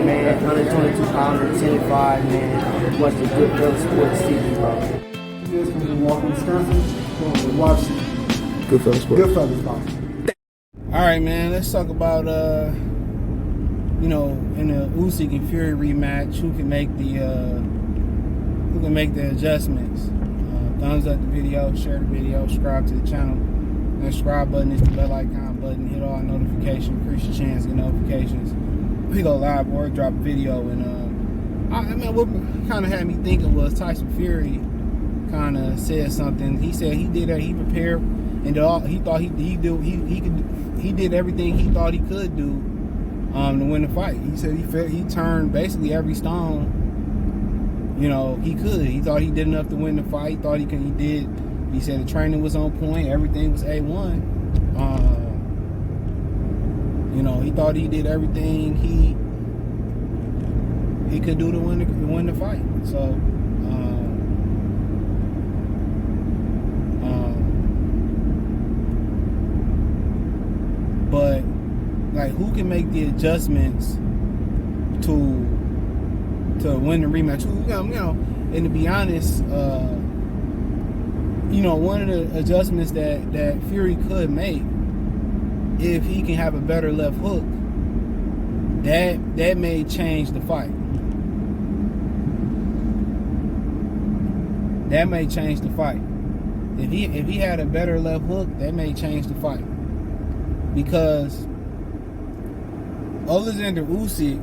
man. 122 pounder, 10-5, man. Watch the Good Fellas Sports TV, bro. You guys come from Walker, Wisconsin. Watch Goodfellas Sports. Goodfellas Sports. All right, man. Let's talk about in the Usyk and Fury rematch, who can make the adjustments. Thumbs up the video, share the video, subscribe to the channel. The subscribe button is the bell icon button. Hit all notifications, increase your chance to get notifications. We go live or drop a video, and what kind of had me thinking was Tyson Fury kind of said something. He said he prepared, and he thought he did everything he thought he could do to win the fight. He said he turned basically every stone. He could. He thought he did enough to win the fight. He thought he did. He said the training was on point. Everything was A1. He thought he did everything he could do to win the fight. So, but like, who can make the adjustments to win the rematch? And to be honest, one of the adjustments that Fury could make, if he can have a better left hook, that may change the fight. That may change the fight. If he had a better left hook, that may change the fight. Because Oleksandr Usyk,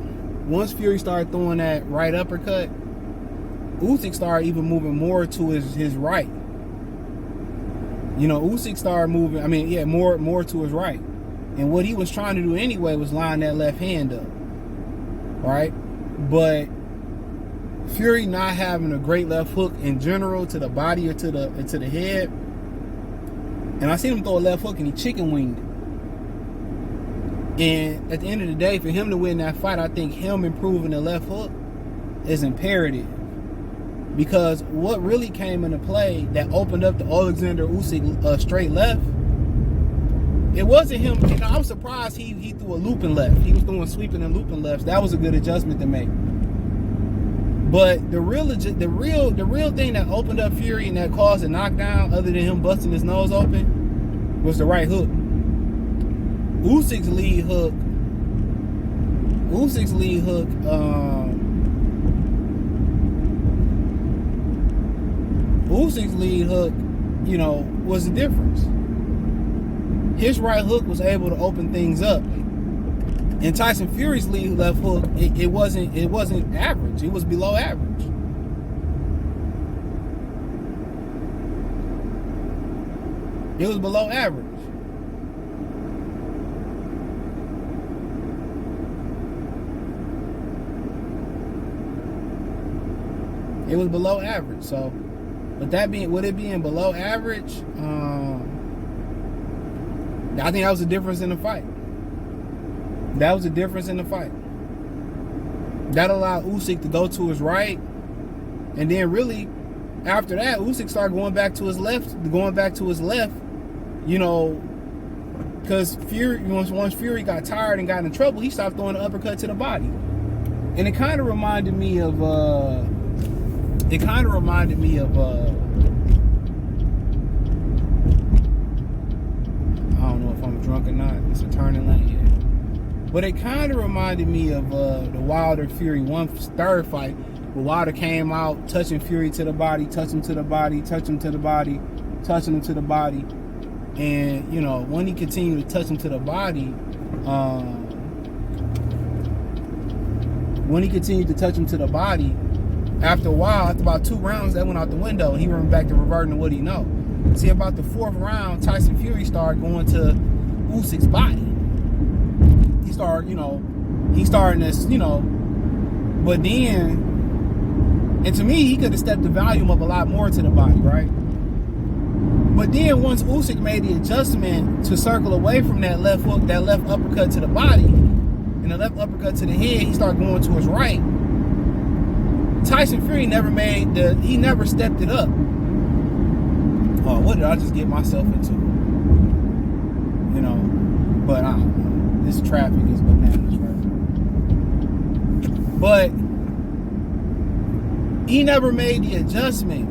once Fury started throwing that right uppercut, Usyk started even moving more to his right. Usyk started moving, more to his right. And what he was trying to do anyway was line that left hand up. Right? But Fury not having a great left hook in general to the body or to the head. And I seen him throw a left hook and he chicken winged it. And at the end of the day, for him to win that fight, I think him improving the left hook is imperative. Because what really came into play that opened up the Oleksandr Usyk straight left, it wasn't him. I'm surprised he threw a looping left. He was throwing sweeping and looping lefts. That was a good adjustment to make. But the real thing that opened up Fury and that caused a knockdown, other than him busting his nose open, was the right hook. Usyk's lead hook. Was the difference. His right hook was able to open things up. And Tyson Fury's lead left hook, it wasn't average. It was below average. It was below average. It was below average. So, with it being below average, I think that was the difference in the fight. That was the difference in the fight. That allowed Usyk to go to his right, and then really after that, Usyk started going back to his left. Because Fury, once Fury got tired and got in trouble, he stopped throwing the uppercut to the body, and it kind of reminded me of. I don't know if I'm drunk or not. It's a turning lane. Yeah. But it kind of reminded me of the Wilder Fury 1/3 fight, where Wilder came out touching Fury to the body, touching him to the body, touching him to the body, touching him to the body. And, when he continued to touch him to the body, after a while, after about 2 rounds, that went out the window, and he went back to reverting to what he know. See, about the 4th round, Tyson Fury started going to Usyk's body. He started this, but then, and to me, he could have stepped the volume up a lot more to the body, right? But then once Usyk made the adjustment to circle away from that left hook, that left uppercut to the body, and the left uppercut to the head, he started going to his right. Tyson Fury never stepped it up. Oh, what did I just get myself into? But I don't know. This traffic is bananas right now. But he never made the adjustment.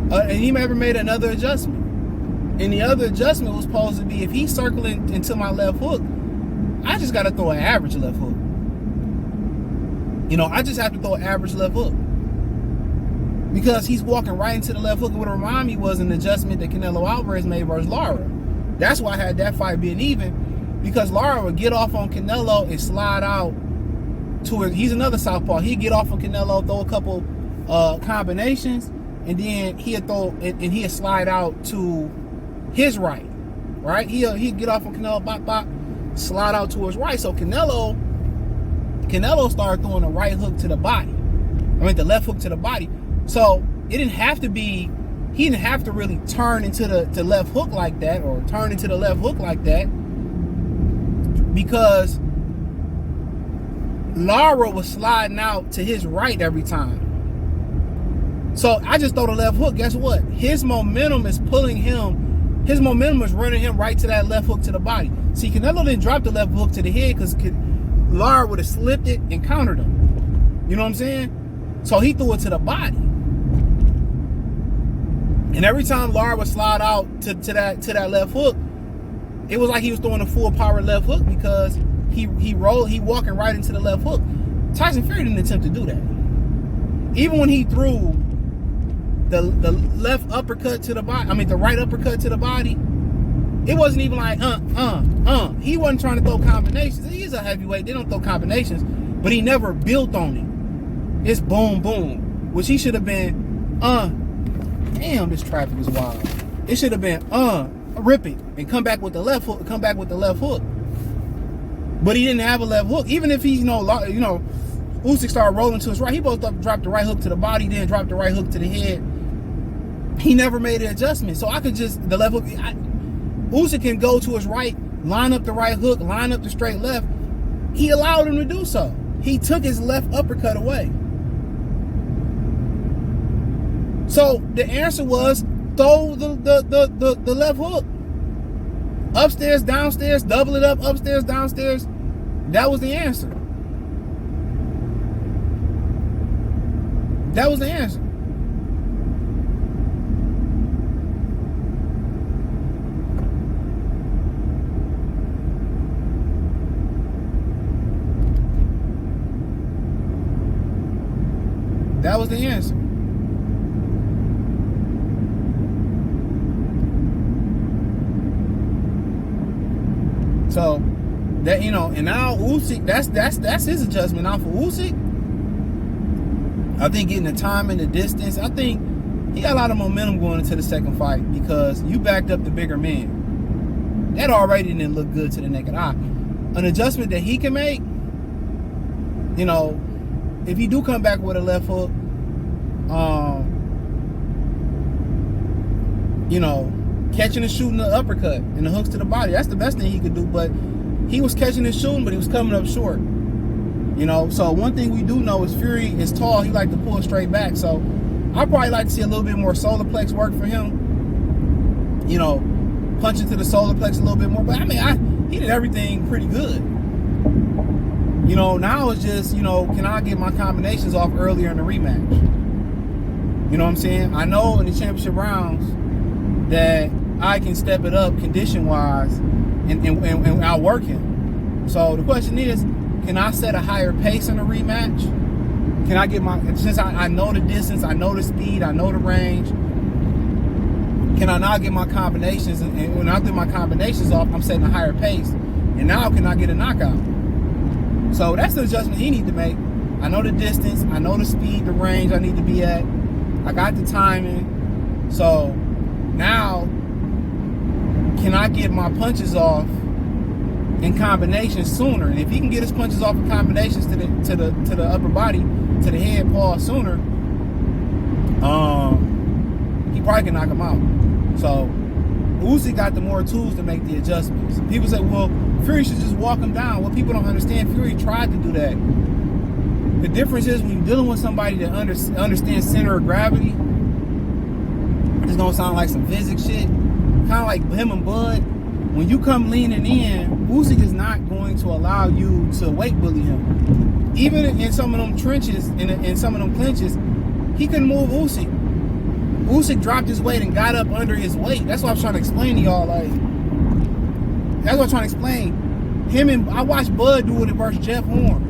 And he never made another adjustment. And the other adjustment was supposed to be, if he's circling into my left hook, I just got to throw an average left hook. I just have to throw an average left hook. Because he's walking right into the left hook. And what it reminded me was an adjustment that Canelo Alvarez made versus Lara. That's why I had that fight being even. Because Lara would get off on Canelo and slide out to it. He's another southpaw. He'd get off on Canelo, throw a couple combinations, and then he'd throw and he'd slide out to his right. He'd get off on Canelo, bop, bop, slide out to his right. So Canelo started throwing a right hook to the body. The left hook to the body. So it didn't have to be, he didn't have to really turn into the left hook like that, or turn into the left hook like that, because Lara was sliding out to his right every time. So I just throw the left hook. Guess what? His momentum is pulling him. His momentum is running him right to that left hook to the body. See, Canelo didn't drop the left hook to the head because Lara would have slipped it and countered him. You know what I'm saying? So he threw it to the body. And every time Lara would slide out to that left hook, it was like he was throwing a full power left hook, because he walking right into the left hook. Tyson Fury didn't attempt to do that. Even when he threw the left uppercut to the body, the right uppercut to the body, it wasn't even like He wasn't trying to throw combinations. He's a heavyweight. They don't throw combinations, but he never built on it. It's boom boom, which he should have been damn, this traffic is wild. It should have been rip it and come back with the left hook. But he didn't have a left hook. Even if he, Usyk started rolling to his right, he both dropped the right hook to the body, then dropped the right hook to the head. He never made an adjustment. So I could just, the left hook, Usyk can go to his right, line up the right hook, line up the straight left. He allowed him to do so. He took his left uppercut away. So the answer was throw the left hook. Upstairs, downstairs, double it up, upstairs, downstairs. That was the answer. That was the answer. That was the answer. So that, and now Usyk, that's his adjustment. Now for Usyk, I think getting the time and the distance, I think he got a lot of momentum going into the second fight, because you backed up the bigger man. That already didn't look good to the naked eye. An adjustment that he can make, if he do come back with a left hook, catching and shooting the uppercut and the hooks to the body, that's the best thing he could do. But he was catching and shooting, but he was coming up short. So one thing we do know is Fury is tall. He like to pull straight back. So I probably like to see a little bit more solar plex work for him. Punch into the solar plex a little bit more. But he did everything pretty good. Now it's just, can I get my combinations off earlier in the rematch? You know what I'm saying? I know in the championship rounds that I can step it up condition-wise and outwork him. So the question is, can I set a higher pace in a rematch? Can I get since I know the distance, I know the speed, I know the range, can I now get my combinations, and when I get my combinations off, I'm setting a higher pace, and now can I get a knockout? So that's the adjustment he needs to make. I know the distance, I know the speed, the range I need to be at, I got the timing, so now can I get my punches off in combinations sooner? And if he can get his punches off in combinations to the upper body, to the head, paw sooner, he probably can knock him out. So Usyk got the more tools to make the adjustments. People say, well, Fury should just walk him down. Well, people don't understand, Fury tried to do that. The difference is when you're dealing with somebody that understands center of gravity, it's gonna sound like some physics shit, kind of like him and Bud. When you come leaning in, Usyk is not going to allow you to weight bully him. even in some of them trenches, in some of them clinches, he couldn't move Usyk. Usyk dropped his weight and got up under his weight. That's what I'm trying to explain to y'all. Like, that's what I'm trying to explain. I watched Bud do it versus Jeff Horn.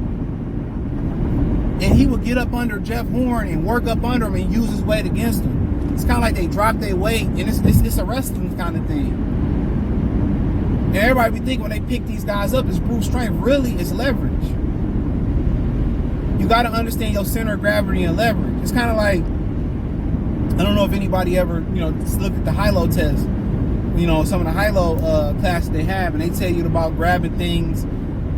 And he would get up under Jeff Horn and work up under him and use his weight against him. It's kind of like they drop their weight, and it's a wrestling kind of thing. And everybody be thinking when they pick these guys up, it's brute strength. Really, it's leverage. You got to understand your center of gravity and leverage. It's kind of like, I don't know if anybody ever, looked at the high-low test. Some of the high-low classes they have, and they tell you about grabbing things,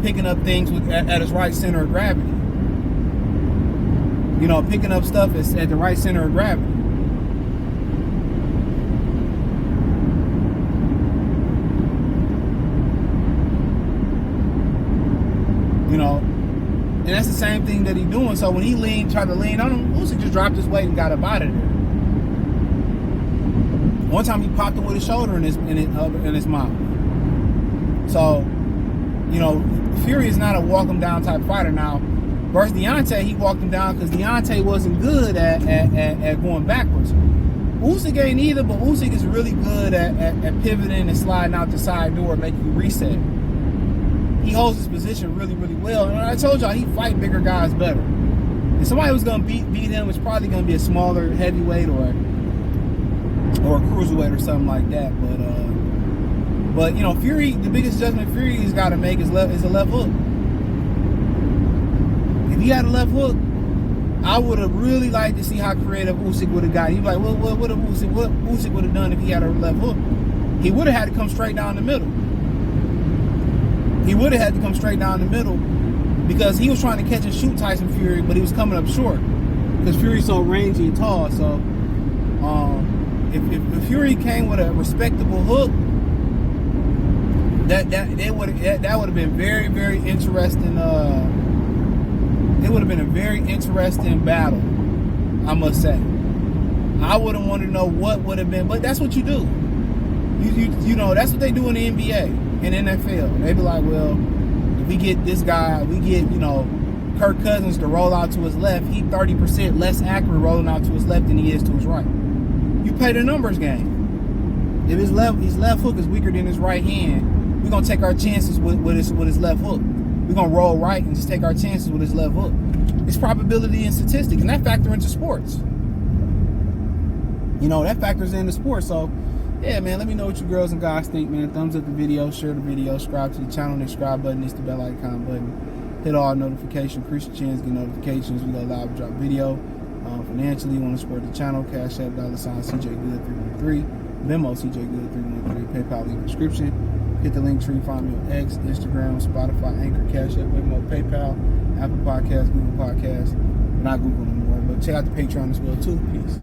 picking up things at its right center of gravity. Picking up stuff at the right center of gravity. And that's the same thing that he's doing. So when he tried to lean on him, Usyk just dropped his weight and got up out of there. One time he popped him with his shoulder in his mouth. So, Fury is not a walk him down type fighter. Now, versus Deontay, he walked him down because Deontay wasn't good at going backwards. Usyk ain't either, but Usyk is really good at pivoting and sliding out the side door, making you reset. He holds his position really, really well. And I told y'all, he fight bigger guys better. If somebody was going to beat him, it's probably going to be a smaller heavyweight or a cruiserweight or something like that. But Fury, the biggest adjustment Fury has got to make is a left hook. If he had a left hook, I would have really liked to see how creative Usyk would have got. He'd be like, what Usyk would have done if he had a left hook? He would have had to come straight down the middle. He would have had to come straight down the middle because he was trying to catch and shoot Tyson Fury, but he was coming up short because Fury's so rangy and tall. So if Fury came with a respectable hook, that would have been very, very interesting. It would have been a very interesting battle, I must say. I would have wanted to know what would have been, but that's what you do. That's what they do in the NBA and NFL. They be like, well, if we get this guy, we get, Kirk Cousins to roll out to his left, he 30% less accurate rolling out to his left than he is to his right. You play the numbers game. If his left hook is weaker than his right hand, we're gonna take our chances with his left hook. We're gonna roll right and just take our chances with his left hook. It's probability and statistics, and that factors into sports. That factors into sports. So, yeah, man, let me know what you girls and guys think, man. Thumbs up the video, share the video, subscribe to the channel. The subscribe button is the bell icon button. Hit all notifications, increase your chance, get notifications. We go live, drop video. Financially, you want to support the channel, Cash App, $CJGood313, Venmo, CJGood313, PayPal, link in the description. Hit the link tree, find me on X, Instagram, Spotify, Anchor, Cash App, Venmo, PayPal, Apple Podcasts, Google Podcasts. Not Google no more, but check out the Patreon as well, too. Peace.